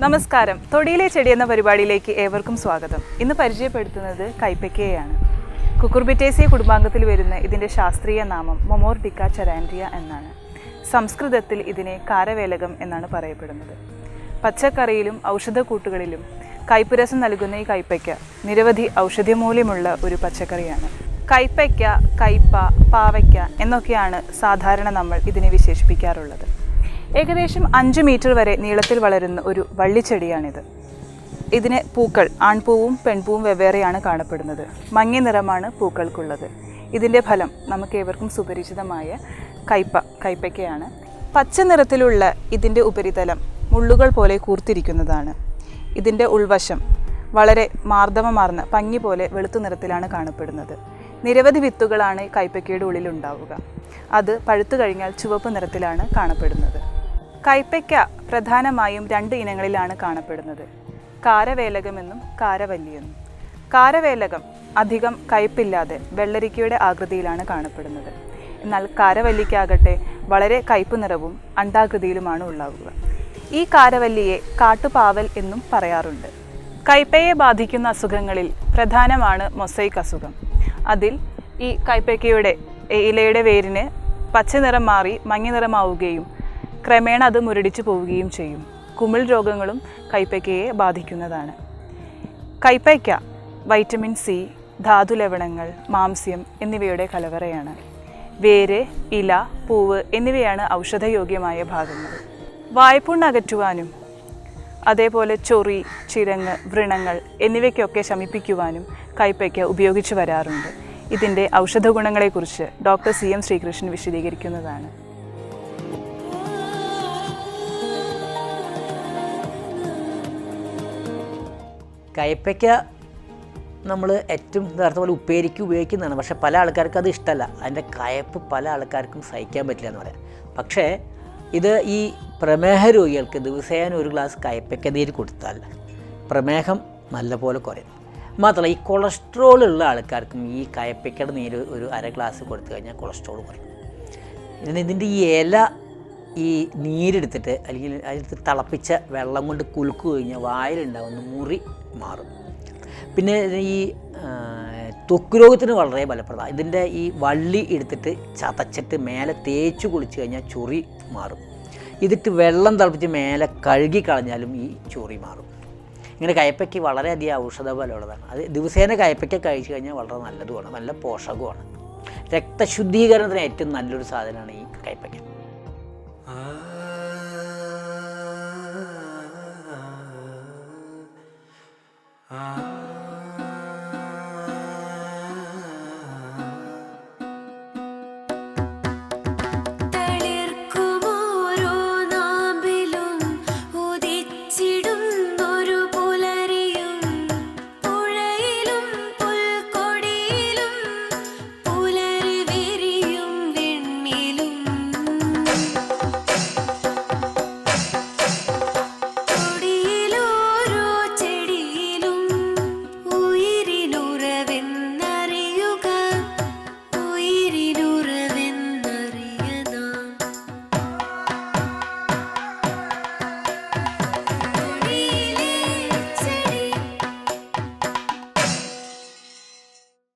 നമസ്കാരം. തൊടിയിലെ ചെടി എന്ന പരിപാടിയിലേക്ക് ഏവർക്കും സ്വാഗതം. ഇന്ന് പരിചയപ്പെടുത്തുന്നത് കൈപ്പയ്ക്കയാണ്. കുക്കുർബിറ്റേസിയ കുടുംബാംഗത്തിൽ വരുന്ന ഇതിൻ്റെ ശാസ്ത്രീയ നാമം മൊമോർഡിക്ക ചെറാൻഡ്രിയ എന്നാണ്. സംസ്കൃതത്തിൽ ഇതിനെ കാരവേലകം എന്നാണ് പറയപ്പെടുന്നത്. പച്ചക്കറിയിലും ഔഷധക്കൂട്ടുകളിലും കയ്പുരസം നൽകുന്ന ഈ കൈപ്പയ്ക്ക നിരവധി ഔഷധമൂല്യമുള്ള ഒരു പച്ചക്കറിയാണ്. കൈപ്പയ്ക്ക, കയ്പ, പാവയ്ക്ക എന്നൊക്കെയാണ് സാധാരണ നമ്മൾ ഇതിനെ വിശേഷിപ്പിക്കാറുള്ളത്. ഏകദേശം 5 മീറ്റർ വരെ നീളത്തിൽ വളരുന്ന ഒരു വള്ളിച്ചെടിയാണിത്. ഇതിന് പൂക്കൾ ആൺപൂവും പെൺപൂവും വെവ്വേറെയാണ് കാണപ്പെടുന്നത്. മങ്ങിയ നിറമാണ് പൂക്കൾക്കുള്ളത്. ഇതിൻ്റെ ഫലം നമുക്കേവർക്കും സുപരിചിതമായ കൈപ്പയ്ക്കയാണ്. പച്ച നിറത്തിലുള്ള ഇതിൻ്റെ ഉപരിതലം മുള്ളുകൾ പോലെ കൂർത്തിരിക്കുന്നതാണ്. ഇതിൻ്റെ ഉൾവശം വളരെ മാർദ്ദവമാർന്ന പഞ്ഞി പോലെ വെളുത്തു നിറത്തിലാണ് കാണപ്പെടുന്നത്. നിരവധി വിത്തുകളാണ് കൈപ്പയ്ക്കയുടെ ഉള്ളിലുണ്ടാവുക. അത് പഴുത്തു കഴിഞ്ഞാൽ ചുവപ്പ് നിറത്തിലാണ് കാണപ്പെടുന്നത്. കൈപ്പയ്ക്ക പ്രധാനമായും 2 ഇനങ്ങളിലാണ് കാണപ്പെടുന്നത്: കാരവേലകമെന്നും കാരവല്ലിയെന്നും. കാരവേലകം അധികം കയ്പില്ലാതെ വെള്ളരിക്കയുടെ ആകൃതിയിലാണ് കാണപ്പെടുന്നത്. എന്നാൽ കാരവല്ലിക്കാകട്ടെ വളരെ കയ്പ് നിറവും അണ്ഡാകൃതിയിലുമാണ് ഉണ്ടാവുക. ഈ കാരവല്ലിയെ കാട്ടുപാവൽ എന്നും പറയാറുണ്ട്. കയ്പയെ ബാധിക്കുന്ന അസുഖങ്ങളിൽ പ്രധാനമാണ് മൊസൈക്ക് അസുഖം. അതിൽ ഈ കൈപ്പയ്ക്കയുടെ ഇലയുടെ വേരിന് പച്ചനിറം മാറി മഞ്ഞ നിറമാവുകയും ക്രമേണ അത് മുരടിച്ചു പോവുകയും ചെയ്യും. കുമിൾ രോഗങ്ങളും കൈപ്പയ്ക്കയെ ബാധിക്കുന്നതാണ്. കൈപ്പയ്ക്ക വൈറ്റമിൻ സി, ധാതുലവണങ്ങൾ, മാംസ്യം എന്നിവയുടെ കലവറയാണ്. വേര്, ഇല, പൂവ് എന്നിവയാണ് ഔഷധയോഗ്യമായ ഭാഗങ്ങൾ. വായ്പുണ്ണ് അകറ്റുവാനും അതേപോലെ ചൊറി, ചിരങ്ങ്, വ്രണങ്ങൾ എന്നിവയ്ക്കൊക്കെ ശമിപ്പിക്കുവാനും കൈപ്പയ്ക്ക ഉപയോഗിച്ചു വരാറുണ്ട്. ഇതിൻ്റെ ഔഷധ ഗുണങ്ങളെക്കുറിച്ച് ഡോക്ടർ CM ശ്രീകൃഷ്ണൻ വിശദീകരിക്കുന്നതാണ്. കയ്പ്പയ്ക്ക നമ്മൾ ഏറ്റവും നേരത്തെ പോലെ ഉപ്പേരിക്ക് ഉപയോഗിക്കുന്നതാണ്. പക്ഷേ പല ആൾക്കാർക്കും അത് ഇഷ്ടമല്ല. അതിൻ്റെ കയ്പ്പ് പല ആൾക്കാർക്കും സഹിക്കാൻ പറ്റില്ല എന്ന് പറയാം. പക്ഷേ ഇത് ഈ പ്രമേഹ രോഗികൾക്ക് ദിവസേന ഒരു ഗ്ലാസ് കയ്പ്പയ്ക്ക നീര് കൊടുത്താൽ പ്രമേഹം നല്ലപോലെ കുറയും. മാത്രമല്ല ഈ കൊളസ്ട്രോൾ ഉള്ള ആൾക്കാർക്കും ഈ കയ്പ്പയ്ക്കയുടെ നീര് ഒരു അര ഗ്ലാസ് കൊടുത്തു കഴിഞ്ഞാൽ കൊളസ്ട്രോൾ കുറയും. ഇതിൻ്റെ ഈ ഇല ഈ നീരെടുത്തിട്ട് അല്ലെങ്കിൽ അതിനകത്ത് തിളപ്പിച്ച വെള്ളം കൊണ്ട് കുലുക്കു കഴിഞ്ഞാൽ വായിലുണ്ടാകുന്ന മുറി മാറും. പിന്നെ ഈ ത്വക്ക് രോഗത്തിന് വളരെ ഫലപ്രദമാണ്. ഇതിൻ്റെ ഈ വള്ളി എടുത്തിട്ട് ചതച്ചിട്ട് മേലെ തേച്ച് കുളിച്ച് കഴിഞ്ഞാൽ ചൊറി മാറും. ഇതിട്ട് വെള്ളം തിളപ്പിച്ച് മേലെ കഴുകി കളഞ്ഞാലും ഈ ചൊറി മാറും. ഇങ്ങനെ കയ്പ്പയ്ക്ക് വളരെയധികം ഔഷധ ഫലമുള്ളതാണ്. അത് ദിവസേന കയ്പ്പയ്ക്ക കഴിച്ചു കഴിഞ്ഞാൽ വളരെ നല്ലതുമാണ്, നല്ല പോഷകമാണ്. രക്തശുദ്ധീകരണത്തിന് ഏറ്റവും നല്ലൊരു സാധനമാണ് ഈ കയ്പ്പയ്ക്ക.